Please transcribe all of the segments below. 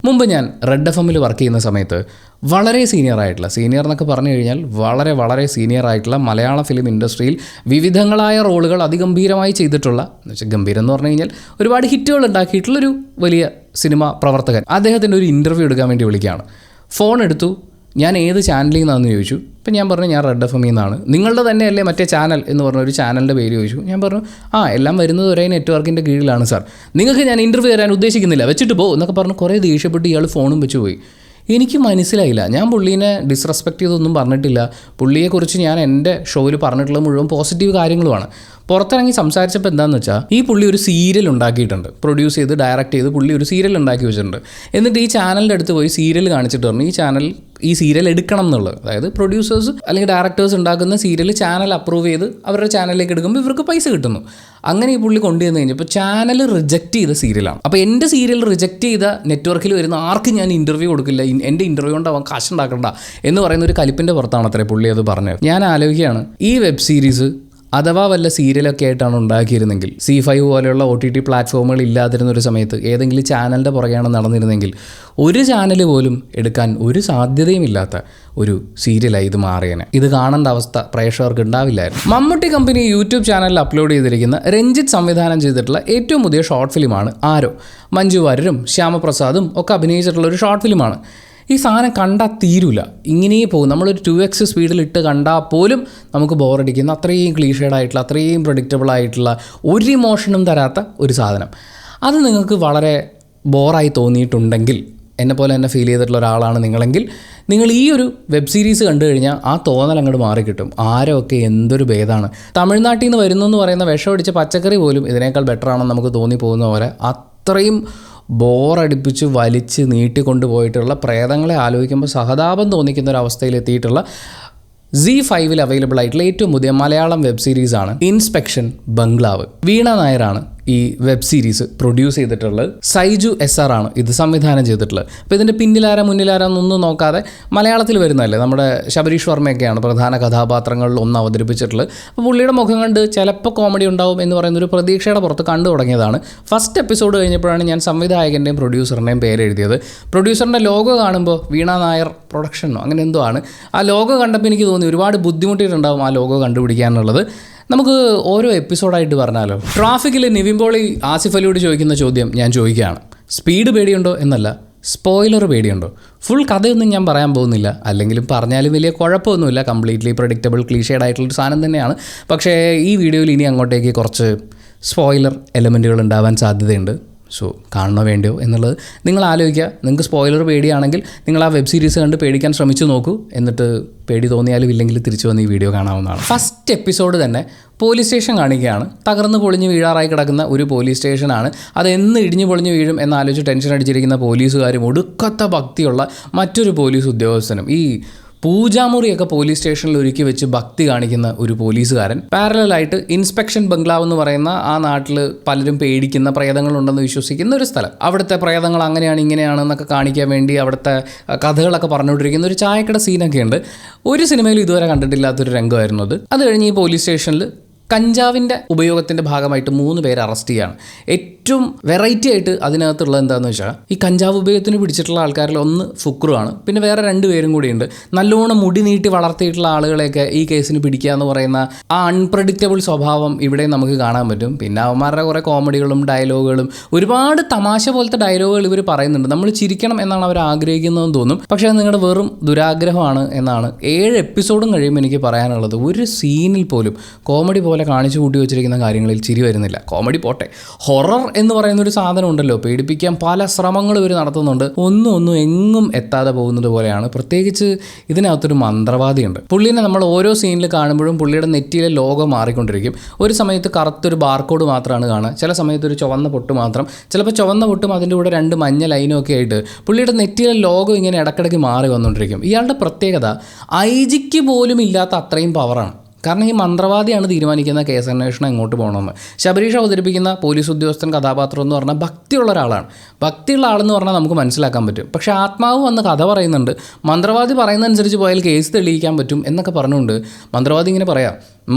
മുമ്പ് ഞാൻ red F എമ്മിൽ വർക്ക് ചെയ്യുന്ന സമയത്ത് വളരെ സീനിയർ എന്നൊക്കെ പറഞ്ഞു കഴിഞ്ഞാൽ വളരെ സീനിയർ ആയിട്ടുള്ള മലയാള ഫിലിം ഇൻഡസ്ട്രിയിൽ വിവിധങ്ങളായ റോളുകൾ അതിഗംഭീരമായി ചെയ്തിട്ടുള്ള എന്ന് വെച്ചാൽ ഗംഭീരം എന്ന് പറഞ്ഞു കഴിഞ്ഞാൽ ഒരുപാട് ഹിറ്റുകൾ ഉണ്ടാക്കിയിട്ടുള്ളൊരു വലിയ സിനിമ പ്രവർത്തകൻ അദ്ദേഹത്തിൻ്റെ ഒരു ഇൻ്റർവ്യൂ എടുക്കാൻ വേണ്ടി വിളിക്കുകയാണ്. ഫോൺ എടുത്തു. ഞാൻ ഏത് ചാനലിൽ നിന്നാണെന്ന് ചോദിച്ചു. അപ്പം ഞാൻ പറഞ്ഞു ഞാൻ റെഡ് എഫ് എമ്മിൽ നിന്നാണ്. നിങ്ങളുടെ തന്നെയല്ലേ മറ്റേ ചാനൽ എന്ന് പറഞ്ഞൊരു ചാനലിൻ്റെ പേര് ചോദിച്ചു. ഞാൻ പറഞ്ഞു എല്ലാം വരുന്നത് ഒരേ നെറ്റ്വർക്കിൻ്റെ കീഴിലാണ് സാർ, നിങ്ങൾക്ക് ഞാൻ ഇൻ്റർവ്യൂ തരാൻ ഉദ്ദേശിക്കുന്നില്ല, വെച്ചിട്ട് പോകും എന്നൊക്കെ പറഞ്ഞ് കുറേ ദേഷ്യപ്പെട്ട് ഇയാൾ ഫോണും വെച്ച് പോയി. എനിക്ക് മനസ്സിലായില്ല. ഞാൻ പുള്ളീനെ ഡിസ്റെസ്പെക്റ്റ് ചെയ്തൊന്നും പറഞ്ഞിട്ടില്ല. പുള്ളിയെക്കുറിച്ച് ഞാൻ എൻ്റെ ഷോയിൽ പറഞ്ഞിട്ടുള്ള മുഴുവൻ പോസിറ്റീവ് കാര്യങ്ങളുമാണ്. പുറത്തിറങ്ങി സംസാരിച്ചപ്പോൾ എന്താണെന്ന് വെച്ചാൽ ഈ പുള്ളി ഒരു സീരിയൽ ഉണ്ടാക്കിയിട്ടുണ്ട്, പ്രൊഡ്യൂസ് ചെയ്ത് ഡയറക്റ്റ് ചെയ്ത് പുള്ളി ഒരു സീരിയൽ ഉണ്ടാക്കി വെച്ചിട്ടുണ്ട്. എന്നിട്ട് ഈ ചാനലിൻ്റെ അടുത്ത് പോയി സീരിയൽ കാണിച്ചിട്ട് പറഞ്ഞു ഈ സീരിയൽ എടുക്കണം എന്നുള്ളത്. അതായത് പ്രൊഡ്യൂസേഴ്സ് അല്ലെങ്കിൽ ഡയറക്ടേഴ്സ് ഉണ്ടാക്കുന്ന സീരിയൽ ചാനൽ അപ്രൂവ് ചെയ്ത് അവരുടെ ചാനലിലേക്ക് എടുക്കുമ്പോൾ ഇവർക്ക് പൈസ കിട്ടുന്നു. അങ്ങനെ ഈ പുള്ളി കൊണ്ടുവന്ന് കഴിഞ്ഞപ്പോൾ ചാനൽ റിജക്റ്റ് ചെയ്ത സീരിയലാണ്. അപ്പോൾ എൻ്റെ സീരിയൽ റിജക്റ്റ് ചെയ്ത നെറ്റ്വർക്കിൽ വരുന്ന ആർക്കും ഞാൻ ഇൻ്റർവ്യൂ കൊടുക്കില്ല, എൻ്റെ ഇൻ്റർവ്യൂ കൊണ്ട് അവൻ കാശ് ഉണ്ടാക്കണ്ട എന്ന് പറയുന്ന ഒരു കലിപ്പിൻ്റെ പുറത്താണ് അത്രേ പുള്ളി അത് പറഞ്ഞത്. ഞാൻ ആലോചിക്കുകയാണ്, ഈ വെബ് സീരീസ് അഥവാ വല്ല സീരിയലൊക്കെ ആയിട്ടാണ് ഉണ്ടാക്കിയിരുന്നെങ്കിൽ, C5 പോലെയുള്ള OTT പ്ലാറ്റ്ഫോമുകൾ ഇല്ലാതിരുന്നൊരു സമയത്ത് ഏതെങ്കിലും ചാനലിൻ്റെ പുറകെയാണ് നടന്നിരുന്നെങ്കിൽ ഒരു ചാനൽ പോലും എടുക്കാൻ ഒരു സാധ്യതയുമില്ലാത്ത ഒരു സീരിയലായി ഇത് മാറിയേനെ. ഇത് കാണേണ്ട അവസ്ഥ പ്രേക്ഷകർക്ക് ഉണ്ടാവില്ലായിരുന്നു. മമ്മൂട്ടി കമ്പനി യൂട്യൂബ് ചാനലിൽ അപ്ലോഡ് ചെയ്തിരിക്കുന്ന രഞ്ജിത്ത് സംവിധാനം ചെയ്തിട്ടുള്ള ഏറ്റവും പുതിയ ഷോർട്ട് ഫിലിമാണ് ആരോ. മഞ്ജു വാര്യരും ശ്യാമപ്രസാദും ഒക്കെ അഭിനയിച്ചിട്ടുള്ള ഒരു ഷോർട്ട് ഫിലിമാണ്. ഈ സാധനം കണ്ടാൽ തീരില്ല, ഇങ്ങനെ പോകും. നമ്മളൊരു 2x സ്പീഡിലിട്ട് കണ്ടാൽ പോലും നമുക്ക് ബോറടിക്കുന്ന അത്രയും ക്ലീഷേഡായിട്ടുള്ള അത്രയും പ്രഡിക്റ്റബിൾ ആയിട്ടുള്ള ഒരു ഇമോഷനും തരാത്ത ഒരു സാധനം. അത് നിങ്ങൾക്ക് വളരെ ബോറായി തോന്നിയിട്ടുണ്ടെങ്കിൽ, എന്നെപ്പോലെ തന്നെ ഫീൽ ചെയ്തിട്ടുള്ള ഒരാളാണ് നിങ്ങളെങ്കിൽ, നിങ്ങൾ ഈ ഒരു വെബ് സീരീസ് കണ്ടു കഴിഞ്ഞാൽ ആ തോന്നൽ അങ്ങോട്ട് മാറിക്കിട്ടും. ആരൊക്കെ എന്തൊരു ഭേദമാണ്. തമിഴ്നാട്ടിൽ നിന്ന് വരുന്നു എന്ന് പറയുന്ന വിഷമടിച്ച പച്ചക്കറി പോലും ഇതിനേക്കാൾ ബെറ്ററാണെന്ന് നമുക്ക് തോന്നിപ്പോകുന്ന പോലെ അത്രയും ബോറടിപ്പിച്ച് വലിച്ച് നീട്ടിക്കൊണ്ടുപോയിട്ടുള്ള പ്രേതങ്ങളെ ആലോചിക്കുമ്പോൾ സഹതാപം തോന്നിക്കുന്ന ഒരു അവസ്ഥയിലെത്തിയിട്ടുള്ള Z5 അവൈലബിൾ ആയിട്ടുള്ള ഏറ്റവും പുതിയ മലയാളം വെബ് സീരീസാണ് ഇൻസ്പെക്ഷൻ ബംഗ്ലാവ്. വീണ നായരാണ് ഈ വെബ് സീരീസ് പ്രൊഡ്യൂസ് ചെയ്തിട്ടുള്ളത്. സൈജു SR ആണ് ഇത് സംവിധാനം ചെയ്തിട്ടുള്ളത്. അപ്പോൾ ഇതിൻ്റെ പിന്നിലാര മുന്നിലാരാന്നൊന്നും നോക്കാതെ മലയാളത്തിൽ വരുന്നതല്ലേ, നമ്മുടെ ശബരീഷ് വർമ്മയൊക്കെയാണ് പ്രധാന കഥാപാത്രങ്ങളിൽ ഒന്ന് അവതരിപ്പിച്ചിട്ടുള്ളത്. അപ്പോൾ പുള്ളിയുടെ മുഖം കണ്ട് ചിലപ്പോൾ കോമഡി ഉണ്ടാവും എന്ന് പറയുന്നൊരു പ്രതീക്ഷയുടെ പുറത്ത് കണ്ടു തുടങ്ങിയതാണ്. ഫസ്റ്റ് എപ്പിസോഡ് കഴിഞ്ഞപ്പോഴാണ് ഞാൻ സംവിധായകൻ്റെയും പ്രൊഡ്യൂസറിൻ്റെയും പേരെഴുതിയത്. പ്രൊഡ്യൂസറിൻ്റെ ലോഗോ കാണുമ്പോൾ വീണ നായർ പ്രൊഡക്ഷനോ അങ്ങനെ എന്തോ ആണ്. ആ ലോഗോ കണ്ടപ്പോൾ എനിക്ക് തോന്നി ഒരുപാട് ബുദ്ധിമുട്ടിയിട്ടുണ്ടാവും ആ ലോഗോ കണ്ടുപിടിക്കാനുള്ളത്. നമുക്ക് ഓരോ എപ്പിസോഡായിട്ട് പറഞ്ഞാലോ. ട്രാഫിക്കിൽ നിവിൻ പോളി ആസിഫ് അലിയോട് ചോദിക്കുന്ന ചോദ്യം ഞാൻ ചോദിക്കുകയാണ്. സ്പീഡ് പേടിയുണ്ടോ എന്നല്ല, സ്പോയിലർ പേടിയുണ്ടോ? ഫുൾ കഥയൊന്നും ഞാൻ പറയാൻ പോകുന്നില്ല, അല്ലെങ്കിലും പറഞ്ഞാലും വലിയ കുഴപ്പമൊന്നുമില്ല. കംപ്ലീറ്റ്ലി പ്രഡിക്റ്റബിൾ ക്ലീഷേഡ് ആയിട്ടുള്ളൊരു സാധനം തന്നെയാണ്. പക്ഷേ ഈ വീഡിയോയിൽ ഇനി അങ്ങോട്ടേക്ക് കുറച്ച് സ്പോയിലർ എലമെൻറ്റുകൾ ഉണ്ടാവാൻ സാധ്യതയുണ്ട്. സോ കാണണോ വേണ്ടിയോ എന്നുള്ളത് നിങ്ങൾ ആലോചിക്കുക. നിങ്ങൾക്ക് സ്പോയിലർ പേടിയാണെങ്കിൽ നിങ്ങൾ ആ വെബ് സീരീസ് കണ്ട് പേടിക്കാൻ ശ്രമിച്ചു നോക്കൂ. എന്നിട്ട് പേടി തോന്നിയാലും ഇല്ലെങ്കിൽ തിരിച്ചു വന്ന് ഈ വീഡിയോ കാണാവുന്നതാണ്. ഫസ്റ്റ് എപ്പിസോഡ് തന്നെ പോലീസ് സ്റ്റേഷൻ കാണിക്കുകയാണ്. തകർന്ന് പൊളിഞ്ഞ് വീഴാറായി കിടക്കുന്ന ഒരു പോലീസ് സ്റ്റേഷനാണ്. അതെന്ന് ഇടിഞ്ഞു പൊളിഞ്ഞ് വീഴും എന്നാലോചിച്ച് ടെൻഷൻ അടിച്ചിരിക്കുന്ന പോലീസുകാരും ഒടുക്കത്ത ഭക്തിയുള്ള മറ്റൊരു പോലീസ് ഉദ്യോഗസ്ഥനും ഈ പൂജാമുറിയൊക്കെ പോലീസ് സ്റ്റേഷനിൽ ഒരുക്കി വെച്ച് ഭക്തി കാണിക്കുന്ന ഒരു പോലീസുകാരൻ. പാരലായിട്ട് ഇൻസ്പെക്ഷൻ ബംഗ്ലാവ് എന്ന് പറയുന്ന ആ നാട്ടിൽ പലരും പേടിക്കുന്ന പ്രേതങ്ങളുണ്ടെന്ന് വിശ്വസിക്കുന്ന ഒരു സ്ഥലം. അവിടുത്തെ പ്രേതങ്ങൾ അങ്ങനെയാണ് ഇങ്ങനെയാണ് എന്നൊക്കെ കാണിക്കാൻ വേണ്ടി അവിടുത്തെ കഥകളൊക്കെ പറഞ്ഞുകൊണ്ടിരിക്കുന്ന ഒരു ചായക്കട സീനൊക്കെ ഉണ്ട്. ഒരു സിനിമയിൽ ഇതുവരെ കണ്ടിട്ടില്ലാത്തൊരു രംഗമായിരുന്നു അത്. അത് കഴിഞ്ഞ് ഈ പോലീസ് സ്റ്റേഷനിൽ കഞ്ചാവിൻ്റെ ഉപയോഗത്തിൻ്റെ ഭാഗമായിട്ട് 3 പേരെ അറസ്റ്റ് ചെയ്യുകയാണ്. ഏറ്റവും വെറൈറ്റി ആയിട്ട് അതിനകത്തുള്ളത് എന്താണെന്ന് വെച്ചാൽ ഈ കഞ്ചാവ് ഉപയോഗത്തിന് പിടിച്ചിട്ടുള്ള ആൾക്കാരിൽ ഒന്ന് ഫുക്രുവാണ്, പിന്നെ വേറെ 2 പേരും കൂടിയുണ്ട്. നല്ലോണം മുടി നീട്ടി വളർത്തിയിട്ടുള്ള ആളുകളെയൊക്കെ ഈ കേസിന് പിടിക്കുക എന്ന് പറയുന്ന ആ അൺപ്രഡിക്റ്റബിൾ സ്വഭാവം ഇവിടെ നമുക്ക് കാണാൻ പറ്റും. പിന്നെ അവന്മാരുടെ കുറേ കോമഡികളും ഡയലോഗുകളും ഒരുപാട് തമാശ പോലത്തെ ഡയലോഗുകൾ ഇവർ പറയുന്നുണ്ട്. നമ്മൾ ചിരിക്കണം എന്നാണ് അവർ ആഗ്രഹിക്കുന്നതെന്ന് തോന്നും, പക്ഷേ അത് നിങ്ങളുടെ വെറും ദുരാഗ്രഹമാണ് എന്നാണ് 7 എപ്പിസോഡും കഴിയുമ്പോൾ എനിക്ക് പറയാനുള്ളത്. ഒരു സീനിൽ പോലും കോമഡി പോലെ കാണിച്ചു കൂട്ടി വെച്ചിരിക്കുന്ന കാര്യങ്ങളിൽ ചിരി വരുന്നില്ല. കോമഡി പോട്ടെ, ഹൊറർ എന്ന് പറയുന്നൊരു സാധനം ഉണ്ടല്ലോ, പേടിപ്പിക്കാൻ പല ശ്രമങ്ങൾ ഇവർ നടത്തുന്നുണ്ട്. ഒന്നും എങ്ങും എത്താതെ പോകുന്നത് പോലെയാണ്. പ്രത്യേകിച്ച് ഇതിനകത്തൊരു മന്ത്രവാദിയുണ്ട്. പുള്ളിനെ നമ്മൾ ഓരോ സീനിൽ കാണുമ്പോഴും പുള്ളിയുടെ നെറ്റിയിലെ ലോഗോ മാറിക്കൊണ്ടിരിക്കും. ഒരു സമയത്ത് കറുത്തൊരു ബാർകോഡ് മാത്രമാണ് കാണുക, ചില സമയത്ത് ഒരു ചുവന്ന പൊട്ട് മാത്രം, ചിലപ്പോൾ ചുവന്ന പൊട്ടും അതിൻ്റെ കൂടെ 2 മഞ്ഞ ലൈനും ഒക്കെ ആയിട്ട് പുള്ളിയുടെ നെറ്റിയിലെ ലോഗോ ഇങ്ങനെ ഇടയ്ക്കിടയ്ക്ക് മാറി വന്നുകൊണ്ടിരിക്കും. ഇയാളുടെ പ്രത്യേകത IG പോലും ഇല്ലാത്ത അത്രയും പവറാണ്. കാരണം ഈ മന്ത്രവാദിയാണ് തീരുമാനിക്കുന്ന കേസ് അന്വേഷണം എങ്ങോട്ട് പോകണമെന്ന്. ശബരീഷ് അവതരിപ്പിക്കുന്ന പോലീസ് ഉദ്യോഗസ്ഥൻ കഥാപാത്രം എന്ന് പറഞ്ഞാൽ ഭക്തിയുള്ള ഒരാളാണ്. ഭക്തിയുള്ള ആളെന്ന് പറഞ്ഞാൽ നമുക്ക് മനസ്സിലാക്കാൻ പറ്റും. പക്ഷേ ആത്മാവ് വന്ന് കഥ പറയുന്നുണ്ട്. മന്ത്രവാദി പറയുന്നതനുസരിച്ച് പോയാൽ കേസ് തെളിയിക്കാൻ പറ്റും എന്നൊക്കെ പറഞ്ഞുകൊണ്ട് മന്ത്രവാദി ഇങ്ങനെ പറയാം,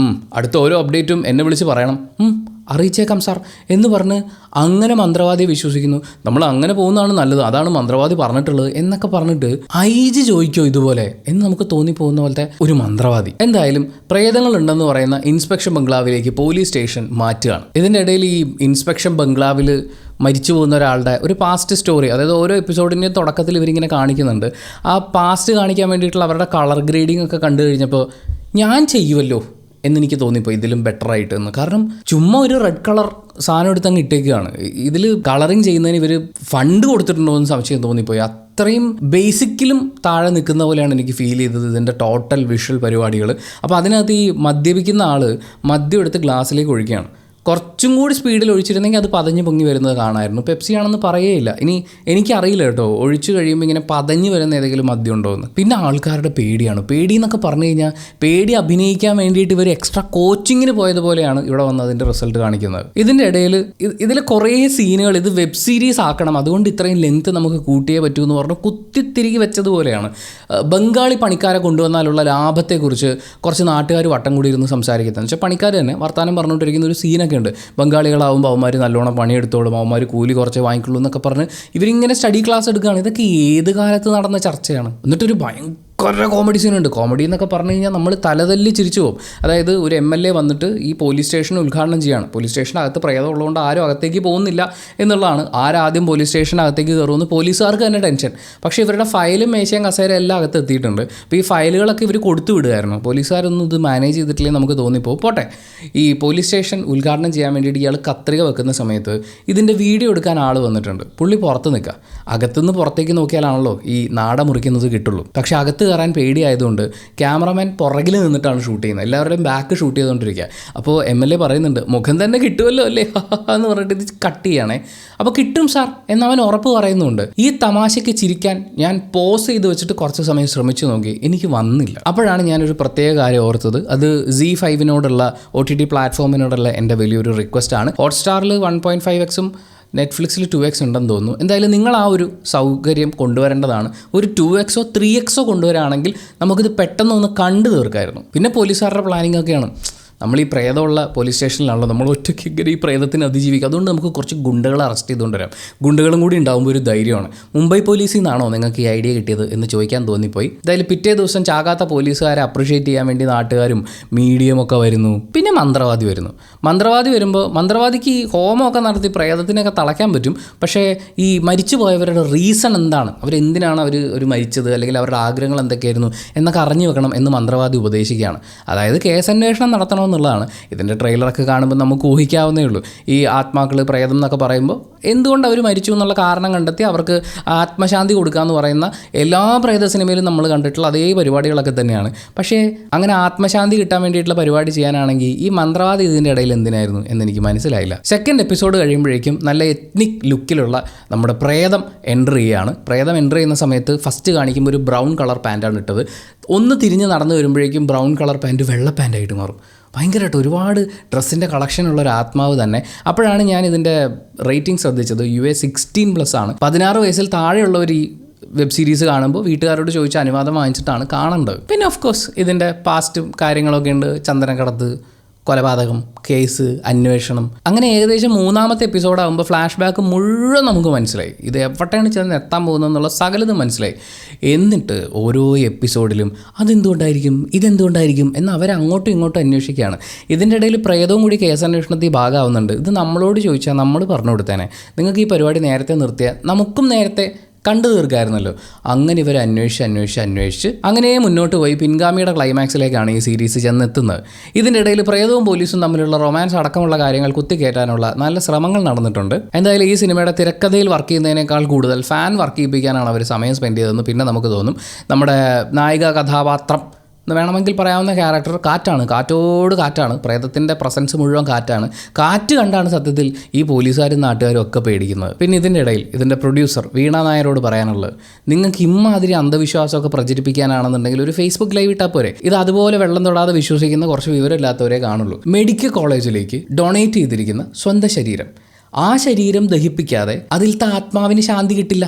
അടുത്ത ഓരോ അപ്ഡേറ്റും എന്നെ വിളിച്ച് പറയണം. അറിയിച്ചേക്കാം സാർ എന്ന് പറഞ്ഞ് അങ്ങനെ മന്ത്രവാദിയെ വിശ്വസിക്കുന്നു. നമ്മൾ അങ്ങനെ പോകുന്നതാണ് നല്ലത്, അതാണ് മന്ത്രവാദി പറഞ്ഞിട്ടുള്ളത് എന്നൊക്കെ പറഞ്ഞിട്ട് ഐജി ചോദിക്കോ ഇതുപോലെ എന്ന് നമുക്ക് തോന്നിപ്പോകുന്ന പോലത്തെ ഒരു മന്ത്രവാദി. എന്തായാലും പ്രേതങ്ങളുണ്ടെന്ന് പറയുന്ന ഇൻസ്പെക്ഷൻ ബംഗ്ലാവിലേക്ക് പോലീസ് സ്റ്റേഷൻ മാറ്റുകയാണ്. ഇതിൻ്റെ ഇടയിൽ ഈ ഇൻസ്പെക്ഷൻ ബംഗ്ലാവിൽ മരിച്ചു പോകുന്ന ഒരാളുടെ ഒരു പാസ്റ്റ് സ്റ്റോറി, അതായത് ഓരോ എപ്പിസോഡിൻ്റെ തുടക്കത്തിൽ ഇവരിങ്ങനെ കാണിക്കുന്നുണ്ട്. ആ പാസ്റ്റ് കാണിക്കാൻ വേണ്ടിയിട്ടുള്ള അവരുടെ കളർ ഗ്രേഡിംഗ് ഒക്കെ കണ്ടു കഴിഞ്ഞപ്പോൾ ഞാൻ ചെയ്യുമല്ലോ എന്നെനിക്ക് തോന്നിപ്പോയി ഇതിലും ബെറ്ററായിട്ട് എന്ന്. കാരണം ചുമ്മാ ഒരു റെഡ് കളർ സാധനം എടുത്ത് അങ്ങ് ഇട്ടേക്കുകയാണ്. ഇതിൽ കളറിങ് ചെയ്യുന്നതിന് ഇവർ ഫണ്ട് കൊടുത്തിട്ടുണ്ടോ എന്ന് സംശയം തോന്നിപ്പോയി. അത്രയും ബേസിക്കിലും താഴെ നിൽക്കുന്ന പോലെയാണ് എനിക്ക് ഫീൽ ചെയ്തത് ഇതിൻ്റെ ടോട്ടൽ വിഷ്വൽ പരിപാടികൾ. അപ്പോൾ അതിനകത്ത് ഈ മദ്യപിക്കുന്ന ആൾ മദ്യം എടുത്ത് ഗ്ലാസ്സിലേക്ക് ഒഴിക്കുകയാണ്. കുറച്ചും കൂടി സ്പീഡിൽ ഒഴിച്ചിരുന്നെങ്കിൽ അത് പതഞ്ഞ് പൊങ്ങി വരുന്നത് കാണാമായിരുന്നു. പെപ്സി ആണെന്ന് പറയേയില്ല. ഇനി എനിക്കറിയില്ല കേട്ടോ, ഒഴിച്ചു കഴിയുമ്പോൾ ഇങ്ങനെ പതഞ്ഞ് വരുന്ന ഏതെങ്കിലും മദ്യം ഉണ്ടോ എന്ന്. പിന്നെ ആൾക്കാരുടെ പേടിയാണ്. പേടി എന്നൊക്കെ പറഞ്ഞു കഴിഞ്ഞാൽ പേടി അഭിനയിക്കാൻ വേണ്ടിയിട്ട് ഇവർ എക്സ്ട്രാ കോച്ചിങ്ങിന് പോയതുപോലെയാണ് ഇവിടെ വന്ന് അതിൻ്റെ റിസൾട്ട് കാണിക്കുന്നത്. ഇതിൻ്റെ ഇടയിൽ ഇതിൽ കുറേ സീനുകൾ ഇത് വെബ് സീരീസ് ആക്കണം, അതുകൊണ്ട് ഇത്രയും ലെങ്ത്ത് നമുക്ക് കൂട്ടിയേ പറ്റൂ എന്ന് പറഞ്ഞ് കുത്തിത്തിരികി വെച്ചതുപോലെയാണ്. ബംഗാളി പണിക്കാരെ കൊണ്ടുവന്നാലുള്ള ലാഭത്തെക്കുറിച്ച് കുറച്ച് നാട്ടുകാർ വട്ടം കൂടി ഇരുന്ന് സംസാരിക്കുന്നത് വെച്ചാൽ പണിക്കാർ തന്നെ വർത്തമാനം പറഞ്ഞുകൊണ്ടിരിക്കുന്ന ഒരു സീനൊക്കെ ഉണ്ട്. ബംഗാളികളാവുമ്പോൾ അവന്മാർ നല്ലോണം പണിയെടുത്തോളും, അവന്മാർ കൂലി കുറച്ച് വാങ്ങിക്കുള്ളൂ എന്നൊക്കെ പറഞ്ഞ് ഇവരിങ്ങനെ സ്റ്റഡി ക്ലാസ് എടുക്കുകയാണ്. ഇതൊക്കെ ഏത് കാലത്ത് നടന്ന ചർച്ചയാണ്. എന്നിട്ടൊരു ഭയങ്കര കോമഡി സീനുണ്ട്. കോമഡി എന്നൊക്കെ പറഞ്ഞു കഴിഞ്ഞാൽ നമ്മൾ തലതല്ലി ചിരിച്ചു പോകും. അതായത് ഒരു MLA വന്നിട്ട് ഈ പോലീസ് സ്റ്റേഷൻ ഉദ്ഘാടനം ചെയ്യുകയാണ്. പോലീസ് സ്റ്റേഷനകത്ത് പ്രേതം ഉള്ളതുകൊണ്ട് ആരും അകത്തേക്ക് പോകുന്നില്ല എന്നുള്ളതാണ്. ആരാദ്യം പോലീസ് സ്റ്റേഷനകത്തേക്ക് കയറുമെന്ന് പോലീസുകാർക്ക് തന്നെ ടെൻഷൻ. പക്ഷേ ഇവരുടെ ഫയലും മേശയും കസേരയും എല്ലാം അകത്ത് എത്തിയിട്ടുണ്ട്. അപ്പോൾ ഈ ഫയലുകളൊക്കെ ഇവർ കൊടുത്തു വിടുമായിരുന്നു. പോലീസുകാരൊന്നും ഇത് മാനേജ് ചെയ്തിട്ടില്ലെങ്കിൽ നമുക്ക് തോന്നിപ്പോകും. പോട്ടെ, ഈ പോലീസ് സ്റ്റേഷൻ ഉദ്ഘാടനം ചെയ്യാൻ വേണ്ടിയിട്ട് ഇയാൾ കത്രിക വെക്കുന്ന സമയത്ത് ഇതിൻ്റെ വീഡിയോ എടുക്കാൻ ആൾ വന്നിട്ടുണ്ട്. പുള്ളി പുറത്ത് നിൽക്കുക. അകത്തുനിന്ന് പുറത്തേക്ക് നോക്കിയാലാണല്ലോ ഈ നാട മുറിക്കുന്നത് കിട്ടുള്ളൂ. പക്ഷേ അകത്ത് കയറാൻ പേടിയായതുകൊണ്ട് ക്യാമറമാൻ പുറകിൽ നിന്നിട്ടാണ് ഷൂട്ട് ചെയ്യുന്നത്. എല്ലാവരുടെയും ബാക്ക് ഷൂട്ട് ചെയ്തുകൊണ്ടിരിക്കുക. അപ്പോൾ MLA പറയുന്നുണ്ട്, മുഖം തന്നെ കിട്ടുമല്ലോ അല്ലേ എന്ന് പറഞ്ഞിട്ട് ഇത് കട്ട് ചെയ്യണേ. അപ്പോൾ കിട്ടും സാർ എന്നവൻ ഉറപ്പ് പറയുന്നുണ്ട്. ഈ തമാശയ്ക്ക് ചിരിക്കാൻ ഞാൻ പോസ് ചെയ്ത് വെച്ചിട്ട് കുറച്ച് സമയം ശ്രമിച്ചു നോക്കി, എനിക്ക് വന്നില്ല. അപ്പോഴാണ് ഞാനൊരു പ്രത്യേക കാര്യം ഓർത്തത്. അത് ZEE5 OTT പ്ലാറ്റ്ഫോമിനോടുള്ള എൻ്റെ വലിയൊരു റിക്വസ്റ്റാണ്. ഹോട്ട്സ്റ്റാറിൽ 1.5x നെറ്റ്ഫ്ലിക്സിൽ 2x ഉണ്ടെന്ന് തോന്നുന്നു. എന്തായാലും നിങ്ങൾ ആ ഒരു സൗകര്യം കൊണ്ടുവരേണ്ടതാണ്. ഒരു 2x 3x കൊണ്ടുവരാണെങ്കിൽ നമുക്കിത് പെട്ടെന്ന് കണ്ടു തീർക്കായിരുന്നു. പിന്നെ പോലീസുകാരുടെ പ്ലാനിങ് ഒക്കെയാണ്. നമ്മൾ ഈ പ്രേതമുള്ള പോലീസ് സ്റ്റേഷനിലാണല്ലോ, നമ്മൾ ഒറ്റയ്ക്ക് ഇങ്ങനെ ഈ പ്രേതത്തിന് അതിജീവിക്കുക. അതുകൊണ്ട് നമുക്ക് കുറച്ച് ഗുണ്ടകളെ അറസ്റ്റ് ചെയ്തുകൊണ്ട് വരാം. ഗുണ്ടകളും കൂടി ഉണ്ടാകുമ്പോൾ ഒരു ധൈര്യമാണ്. മുംബൈ പോലീസിൽ നിന്നാണോ നിങ്ങൾക്ക് ഈ ഐഡിയ കിട്ടിയത് എന്ന് ചോദിക്കാൻ തോന്നിപ്പോയി. എന്തായാലും പിറ്റേ ദിവസം ചാകാത്ത പോലീസുകാരെ അപ്രിഷ്യേറ്റ് ചെയ്യാൻ വേണ്ടി നാട്ടുകാരും മീഡിയയും ഒക്കെ വരുന്നു. പിന്നെ മന്ത്രവാദി വരുന്നു. മന്ത്രവാദി വരുമ്പോൾ മന്ത്രവാദിക്ക് ഈ ഹോമമൊക്കെ നടത്തി പ്രേതത്തിനൊക്കെ തളയ്ക്കാൻ പറ്റും. പക്ഷേ ഈ മരിച്ചു പോയവരുടെ റീസൺ എന്താണ്, അവരെന്തിനാണ് അവർ മരിച്ചത്, അല്ലെങ്കിൽ അവരുടെ ആഗ്രഹങ്ങൾ എന്തൊക്കെയായിരുന്നു എന്നൊക്കെ അറിഞ്ഞു വെക്കണം എന്ന് മന്ത്രവാദി ഉപദേശിക്കുകയാണ്. അതായത് കേസന്വേഷണം നടത്തണമെന്നുള്ളതാണ്. ഇതിൻ്റെ ട്രെയിലറൊക്കെ കാണുമ്പോൾ നമുക്ക് ഊഹിക്കാവുന്നേ ഉള്ളൂ. ഈ ആത്മാക്കൾ പ്രേതം എന്നൊക്കെ പറയുമ്പോൾ എന്തുകൊണ്ട് അവർ മരിച്ചു എന്നുള്ള കാരണം കണ്ടെത്തി അവർക്ക് ആത്മശാന്തി കൊടുക്കുക എന്ന് പറയുന്ന എല്ലാ പ്രേത സിനിമയിലും നമ്മൾ കണ്ടിട്ടുള്ള അതേ പരിപാടികളൊക്കെ തന്നെയാണ്. പക്ഷേ അങ്ങനെ ആത്മശാന്തി കിട്ടാൻ വേണ്ടിയിട്ടുള്ള പരിപാടി ചെയ്യാനാണെങ്കിൽ ഈ മന്ത്രവാദി ഇതിൻ്റെ ഇടയിൽ എന്തിനായിരുന്നു എന്നെനിക്ക് മനസ്സിലായില്ല. സെക്കൻഡ് എപ്പിസോഡ് കഴിയുമ്പോഴേക്കും നല്ല എത്നിക് ലുക്കിലുള്ള നമ്മുടെ പ്രേതം എൻ്റർ ചെയ്യുകയാണ്. പ്രേതം എൻ്റർ ചെയ്യുന്ന സമയത്ത് ഫസ്റ്റ് കാണിക്കുമ്പോൾ ഒരു ബ്രൗൺ കളർ പാൻറ്റാണ് ഇട്ടത്. ഒന്ന് തിരിഞ്ഞ് നടന്നു വരുമ്പോഴേക്കും ബ്രൗൺ കളർ പാൻറ്റ് വെള്ള പാൻറ്റായിട്ട് മാറും. ഭയങ്കരമായിട്ട് ഒരുപാട് ഡ്രസ്സിൻ്റെ കളക്ഷനുള്ള ഒരു ആത്മാവ് തന്നെ. അപ്പോഴാണ് ഞാൻ ഇതിൻ്റെ റേറ്റിംഗ് ശ്രദ്ധിച്ചത്. US 16+ ആണ്. 16 വയസ്സിൽ താഴെയുള്ളവർ ഈ വെബ് സീരീസ് കാണുമ്പോൾ വീട്ടുകാരോട് ചോദിച്ച് അനുവാദം വാങ്ങിച്ചിട്ടാണ് കാണേണ്ടത്. പിന്നെ ഓഫ് കോഴ്സ് ഇതിൻ്റെ പാസ്റ്റും കാര്യങ്ങളൊക്കെ ഉണ്ട്. ചന്ദനക്കടത്ത്, കൊലപാതകം, കേസ്, അന്വേഷണം, അങ്ങനെ ഏകദേശം 3ാമത്തെ എപ്പിസോഡാകുമ്പോൾ ഫ്ലാഷ് ബാക്ക് മുഴുവൻ നമുക്ക് മനസ്സിലായി. ഇത് എവിടെയാണ് ചെന്ന് എത്താൻ പോകുന്നതെന്നുള്ള സകലതും മനസ്സിലായി. എന്നിട്ട് ഓരോ എപ്പിസോഡിലും അതെന്തുകൊണ്ടായിരിക്കും, ഇതെന്തുകൊണ്ടായിരിക്കും എന്ന് അവരങ്ങോട്ടും ഇങ്ങോട്ടും അന്വേഷിക്കുകയാണ്. ഇതിൻ്റെ ഇടയിൽ പ്രേതവും കൂടി കേസന്വേഷണത്തിൽ ഭാഗമാവുന്നുണ്ട്. ഇത് നമ്മളോട് ചോദിച്ചാൽ നമ്മൾ പറഞ്ഞു കൊടുത്തേനെ. നിങ്ങൾക്ക് ഈ പരിപാടി നേരത്തെ നിർത്തിയാൽ നമുക്കും നേരത്തെ കണ്ടു തീർക്കായിരുന്നല്ലോ. അങ്ങനെ ഇവർ അന്വേഷിച്ച് അങ്ങനെ മുന്നോട്ട് പോയി പിൻഗാമിയുടെ ക്ലൈമാക്സിലേക്കാണ് ഈ സീരീസ് ചെന്നെത്തുന്നത്. ഇതിൻ്റെ ഇടയിൽ പ്രേതവും പോലീസും തമ്മിലുള്ള റൊമാൻസ് അടക്കമുള്ള കാര്യങ്ങൾ കുത്തിക്കയറ്റാനുള്ള നല്ല ശ്രമങ്ങൾ നടന്നിട്ടുണ്ട്. എന്തായാലും ഈ സിനിമയുടെ തിരക്കഥയിൽ വർക്ക് ചെയ്യുന്നതിനേക്കാൾ കൂടുതൽ ഫാൻ വർക്ക് ചെയ്യിപ്പിക്കാനാണ് അവർ സമയം സ്പെൻഡ് ചെയ്തതെന്ന് പിന്നെ നമുക്ക് തോന്നും. നമ്മുടെ നായിക കഥാപാത്രം എന്ന് വേണമെങ്കിൽ പറയാവുന്ന ക്യാരക്ടർ കാറ്റോട് കാറ്റാണ്. പ്രേതത്തിൻ്റെ പ്രസൻസ് മുഴുവൻ കാറ്റാണ്. കാറ്റ് കണ്ടാണ് സത്യത്തിൽ ഈ പോലീസുകാരും നാട്ടുകാരും ഒക്കെ പേടിക്കുന്നത്. പിന്നെ ഇതിൻ്റെ ഇടയിൽ ഇതിൻ്റെ പ്രൊഡ്യൂസർ വീണ നായരോട് പറയാനുള്ളത്, നിങ്ങൾക്ക് ഇമ്മാതിരി അന്ധവിശ്വാസമൊക്കെ പ്രചരിപ്പിക്കാനാണെന്നുണ്ടെങ്കിൽ ഒരു ഫേസ്ബുക്ക് ലൈവ് ഇട്ടാൽ പോരെ. ഇത് അതുപോലെ വെള്ളം തൊടാതെ വിശ്വസിക്കുന്ന കുറച്ച് വിവരമില്ലാത്തവരെ കാണുള്ളൂ. മെഡിക്കൽ കോളേജിലേക്ക് ഡൊണേറ്റ് ചെയ്തിരിക്കുന്ന സ്വന്തം ശരീരം, ആ ശരീരം ദഹിപ്പിക്കാതെ അതിലത്തെ ആത്മാവിന് ശാന്തി കിട്ടില്ല.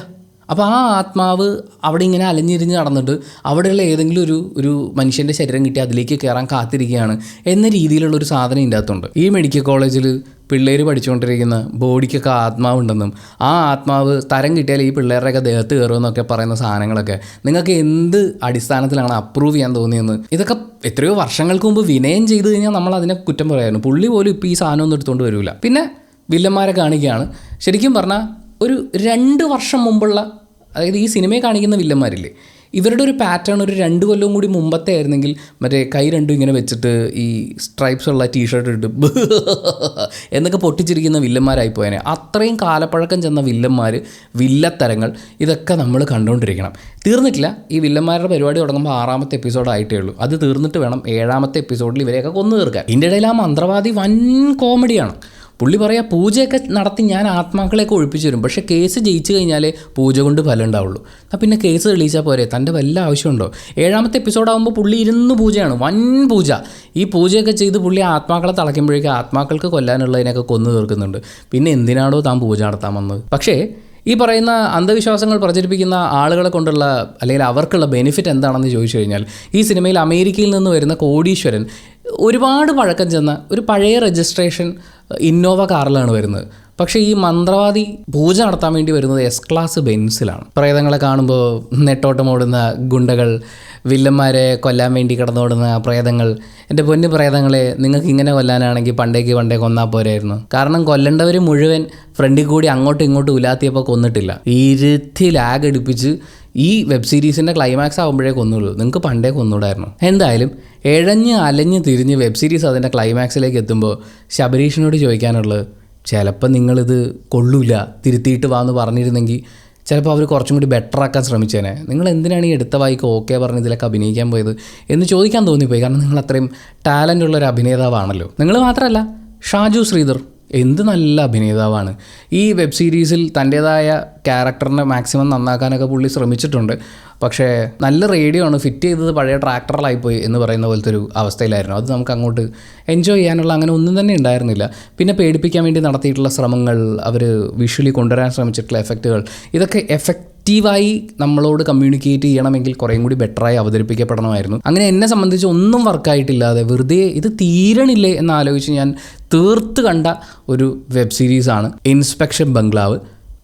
അപ്പോൾ ആ ആത്മാവ് അവിടെ ഇങ്ങനെ അലഞ്ഞിരിഞ്ഞ് നടന്നിട്ട് അവിടെയുള്ള ഏതെങ്കിലും ഒരു മനുഷ്യൻ്റെ ശരീരം കിട്ടി അതിലേക്ക് കയറാൻ കാത്തിരിക്കുകയാണ് എന്ന രീതിയിലുള്ളൊരു സാധനം ഇതിൻ്റെ അകത്തുണ്ട്. ഈ മെഡിക്കൽ കോളേജിൽ പിള്ളേർ പഠിച്ചുകൊണ്ടിരിക്കുന്ന ബോഡിക്കൊക്കെ ആത്മാവുണ്ടെന്നും ആ ആത്മാവ് തരം കിട്ടിയാൽ ഈ പിള്ളേരുടെയൊക്കെ ദേഹത്ത് കയറുമെന്നൊക്കെ പറയുന്ന സാധനങ്ങളൊക്കെ നിങ്ങൾക്ക് എന്ത് അടിസ്ഥാനത്തിലാണ് അപ്രൂവ് ചെയ്യാൻ തോന്നിയെന്ന്. ഇതൊക്കെ എത്രയോ വർഷങ്ങൾക്ക് മുമ്പ് വിനയം ചെയ്ത് കഴിഞ്ഞാൽ നമ്മൾ അതിനെ കുറ്റം പറയായിരുന്നു. പുള്ളി പോലും ഇപ്പോൾ ഈ സാധനമൊന്നും എടുത്തുകൊണ്ട് വരില്ല. പിന്നെ വില്ലന്മാരെ കാണിക്കുകയാണ്. ശരിക്കും പറഞ്ഞാൽ ഒരു 2 വർഷം മുമ്പുള്ള, അതായത് ഈ സിനിമയെ കാണിക്കുന്ന വില്ലന്മാരില്ലേ, ഇവരുടെ ഒരു പാറ്റേൺ ഒരു 2 കൊല്ലവും കൂടി മുമ്പത്തെ ആയിരുന്നെങ്കിൽ മറ്റേ കൈ രണ്ടും ഇങ്ങനെ വെച്ചിട്ട് ഈ സ്ട്രൈപ്സ് ഉള്ള ടീഷർട്ട് ഇട്ട് എന്നൊക്കെ പൊട്ടിച്ചിരിക്കുന്ന വില്ലന്മാരായി പോയേനെ. അത്രയും കാലപ്പഴക്കം ചെന്ന വില്ലന്മാർ, വില്ലത്തരങ്ങൾ, ഇതൊക്കെ നമ്മൾ കണ്ടുകൊണ്ടിരിക്കണം. തീർന്നിട്ടില്ല. ഈ വില്ലന്മാരുടെ പരിപാടി തുടങ്ങുമ്പോൾ 6ാമത്തെ എപ്പിസോഡ് ആയിട്ടേ ഉള്ളൂ. അത് തീർന്നിട്ട് വേണം 7ാമത്തെ എപ്പിസോഡിൽ ഇവരെയൊക്കെ കൊന്നു തീർക്കാൻ. ഇതിൻ്റെ ഇടയിൽ ആ മന്ത്രവാദി വൻ കോമഡിയാണ്. പുള്ളി പറയാ പൂജയൊക്കെ നടത്തി ഞാൻ ആത്മാക്കളെയൊക്കെ ഒഴിപ്പിച്ചു തരും, പക്ഷേ കേസ് ജയിച്ചു കഴിഞ്ഞാലേ പൂജ കൊണ്ട് ഫലം ഉണ്ടാവുള്ളൂ. അപ്പം പിന്നെ കേസ് തെളിയിച്ചാൽ പോരെ, തൻ്റെ വല്ല ആവശ്യമുണ്ടോ? 7ാമത്തെ എപ്പിസോഡാകുമ്പോൾ പുള്ളി പൂജയാണ്, വൻ പൂജ. ഈ പൂജയൊക്കെ ചെയ്ത് പുള്ളി ആത്മാക്കളെ തളയ്ക്കുമ്പോഴേക്കും ആത്മാക്കൾക്ക് കൊല്ലാനുള്ളതിനൊക്കെ കൊന്നു തീർക്കുന്നുണ്ട്. പിന്നെ എന്തിനാണോ താൻ പൂജ നടത്താൻ വന്നത്? പക്ഷേ ഈ പറയുന്ന അന്ധവിശ്വാസങ്ങൾ പ്രചരിപ്പിക്കുന്ന ആളുകളെ കൊണ്ടുള്ള അല്ലെങ്കിൽ അവർക്കുള്ള ബെനിഫിറ്റ് എന്താണെന്ന് ചോദിച്ചു കഴിഞ്ഞാൽ, ഈ സിനിമയിൽ അമേരിക്കയിൽ നിന്ന് വരുന്ന കോടീശ്വരൻ ഒരുപാട് പഴക്കം ചെന്ന ഒരു പഴയ രജിസ്ട്രേഷൻ ഇന്നോവ കാറിലാണ് വരുന്നത്. പക്ഷേ ഈ മന്ത്രവാദി പൂജ നടത്താൻ വേണ്ടി വരുന്നത് S-ക്ലാസ് ബെൻസിലാണ്. പ്രേതങ്ങളെ കാണുമ്പോൾ നെട്ടോട്ടമോടുന്ന ഗുണ്ടകൾ, വില്ലന്മാരെ കൊല്ലാൻ വേണ്ടി കിടന്നോടുന്ന പ്രേതങ്ങൾ. എൻ്റെ പൊന്നു പ്രേതങ്ങളെ, നിങ്ങൾക്ക് ഇങ്ങനെ കൊല്ലാനാണെങ്കിൽ പണ്ടേ കൊന്നാൽ പോരായിരുന്നു. കാരണം കൊല്ലേണ്ടവർ മുഴുവൻ ഫ്രണ്ടിൽ കൂടി അങ്ങോട്ടും ഇങ്ങോട്ടും ഉലാത്തിയപ്പോൾ കൊന്നിട്ടില്ല. ഇരുത്തി ലാഗ് അടിപ്പിച്ച് ഈ വെബ് സീരീസിൻ്റെ ക്ലൈമാക്സ് ആകുമ്പോഴേ കൊന്നുള്ളൂ. നിങ്ങൾക്ക് പണ്ടേ കൊന്നൂടായിരുന്നു. എന്തായാലും അലഞ്ഞ് തിരിഞ്ഞ് വെബ് സീരീസ് അതിൻ്റെ ക്ലൈമാക്സിലേക്ക് എത്തുമ്പോൾ ശബരീഷിനോട് ചോദിക്കാനുള്ളത്, ചിലപ്പോൾ നിങ്ങളിത് കൊള്ളൂല, തിരുത്തിയിട്ട് വാന്ന് പറഞ്ഞിരുന്നെങ്കിൽ ചിലപ്പോൾ അവർ കുറച്ചും കൂടി ബെറ്റർ ആക്കാൻ ശ്രമിച്ചേനെ. നിങ്ങൾ എന്തിനാണ് ഈ എടുത്ത വായിക്ക് ഓക്കെ പറഞ്ഞ് ഇതിലൊക്കെ അഭിനയിക്കാൻ പോയത് എന്ന് ചോദിക്കാൻ തോന്നിപ്പോയി. കാരണം നിങ്ങൾ അത്രയും ടാലൻ്റ് ഉള്ളൊരു അഭിനേതാവാണല്ലോ. നിങ്ങൾ മാത്രമല്ല, ഷാജു ശ്രീധർ എന്ത് നല്ല അഭിനേതാവാണ്. ഈ വെബ് സീരീസിൽ തൻ്റേതായ ക്യാരക്ടറിനെ മാക്സിമം നന്നാക്കാനൊക്കെ പുള്ളി ശ്രമിച്ചിട്ടുണ്ട്. പക്ഷേ നല്ല റേഡിയോ ആണ്, ഫിറ്റ് ചെയ്തത് പഴയ ട്രാക്ടറിലായിപ്പോയി എന്ന് പറയുന്ന പോലത്തെ ഒരു അവസ്ഥയിലായിരുന്നു. അത് നമുക്ക് അങ്ങോട്ട് എൻജോയ് ചെയ്യാനുള്ള അങ്ങനെ ഒന്നും തന്നെ ഉണ്ടായിരുന്നില്ല. പിന്നെ പേടിപ്പിക്കാൻ വേണ്ടി നടത്തിയിട്ടുള്ള ശ്രമങ്ങൾ, അവർ വിഷ്വലി കൊണ്ടുവരാൻ ശ്രമിച്ചിട്ടുള്ള എഫക്റ്റുകൾ, ഇതൊക്കെ എഫക്റ്റീവായി നമ്മളോട് കമ്മ്യൂണിക്കേറ്റ് ചെയ്യണമെങ്കിൽ കുറേയും കൂടി ബെറ്ററായി അവതരിപ്പിക്കപ്പെടണമായിരുന്നു. അങ്ങനെ എന്നെ സംബന്ധിച്ച് ഒന്നും വർക്കായിട്ടില്ലാതെ വെറുതെ ഇത് തീരണില്ലേ എന്നാലോചിച്ച് ഞാൻ തീർത്ത് കണ്ട ഒരു വെബ് സീരീസാണ് ഇൻസ്പെക്ഷൻ ബംഗ്ലാവ്.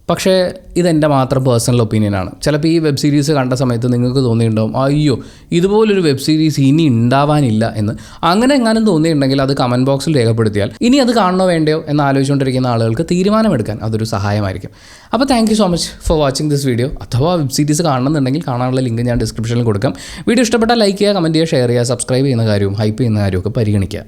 പക്ഷേ ഇതെൻ്റെ മാത്രം പേഴ്സണൽ ഒപ്പീനിയനാണ്. ചിലപ്പോൾ ഈ വെബ് സീരീസ് കണ്ട സമയത്ത് നിങ്ങൾക്ക് തോന്നിയിട്ടുണ്ടാവും, അയ്യോ ഇതുപോലൊരു വെബ് സീരീസ് ഇനി ഉണ്ടാവാനില്ല എന്ന്. അങ്ങനെ എങ്ങാനും തോന്നിയിട്ടുണ്ടെങ്കിൽ അത് കമൻറ്റ് ബോക്സിൽ രേഖപ്പെടുത്തിയാൽ ഇനി അത് കാണണോ വേണ്ടയോ എന്ന് ആലോചിച്ചുകൊണ്ടിരിക്കുന്ന ആളുകൾക്ക് തീരുമാനമെടുക്കാൻ അതൊരു സഹായമായിരിക്കും. അപ്പോൾ thank you so much for watching this video. അഥവാ വെബ് സീരീസ് കാണണമെന്നുണ്ടെങ്കിൽ കാണാനുള്ള ലിങ്ക് ഞാൻ ഡിസ്ക്രിപ്ഷനിൽ കൊടുക്കാം. വീഡിയോ ഇഷ്ടപ്പെട്ടാൽ ലൈക്ക് ചെയ്യുക, കമൻറ്റ് ചെയ്യുക, ഷെയർ ചെയ്യുക, സബ്സ്ക്രൈബ് ചെയ്യുന്ന കാര്യവും ഹൈപ്പ് ചെയ്യുന്ന കാര്യമൊക്കെ പരിഗണിക്കുക.